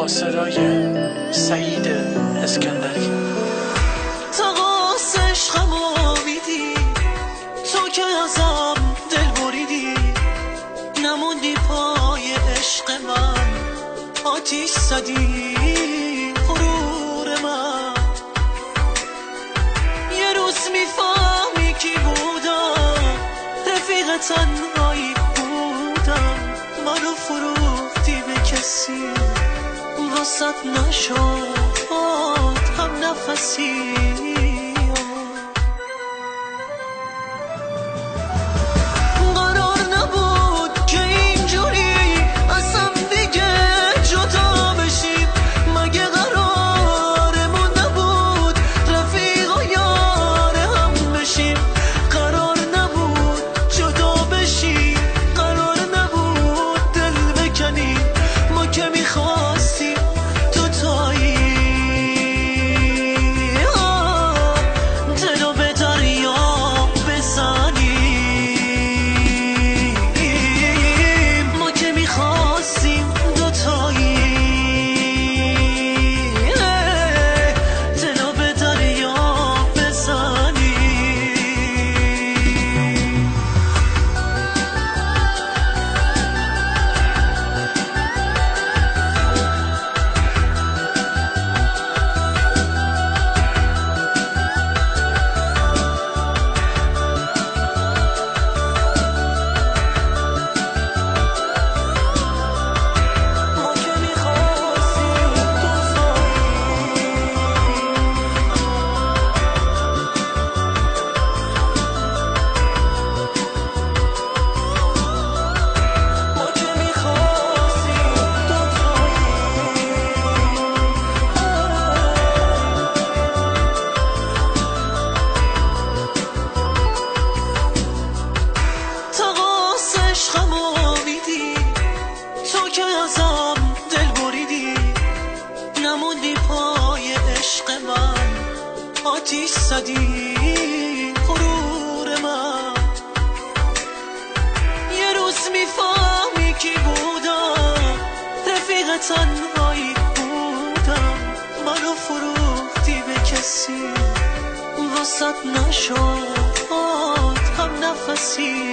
صدای سعید اسکندری. تا قاس عشقم آمیدی، تو که ازم دل بریدی، نموندی پای عشق من، آتیش زدی غرور من. یه روز میفهمی کی بودم، رفیق تنهایی بودم، منو فروختی به کسی، واسط نشد هم نفسی. قرار نبود که اینجوری اصلا دیگه جدا بشیم، مگه قرارمون نبود رفیق و یار هم بشیم؟ قرار نبود جدا بشیم، قرار نبود دل بکنیم، ما که میخواستیم نموندی پای عشق من، آتیش زدی غرور من. یه روز میفهمی کی بودم، رفیق تنهایی بودم، منو فروختی به کسی، واسط نشد هم نفسی.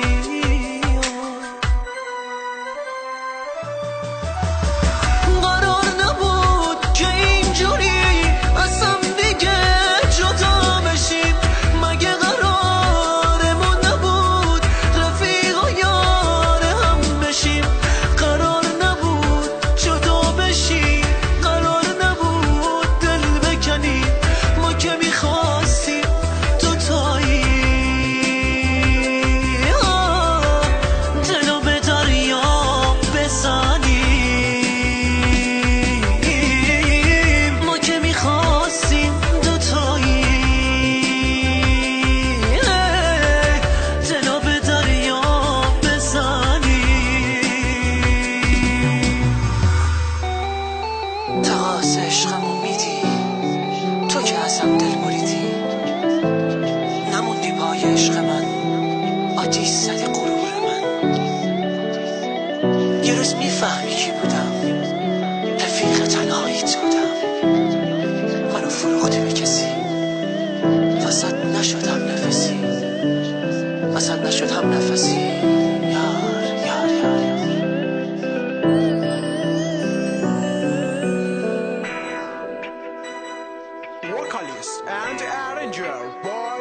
عشقمو میدی، تو که ازم دل بریدی، نموندی پای عشق من، آتیش زدی غرور من. یه روز میفهمی کی بودم، رفیق تنهاییت بودم، منو فروختی به کسی، واسط نشد هم نفسی، واسط نشد هم نفسی. Vocalist and arranger by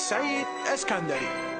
Saeed Eskandari.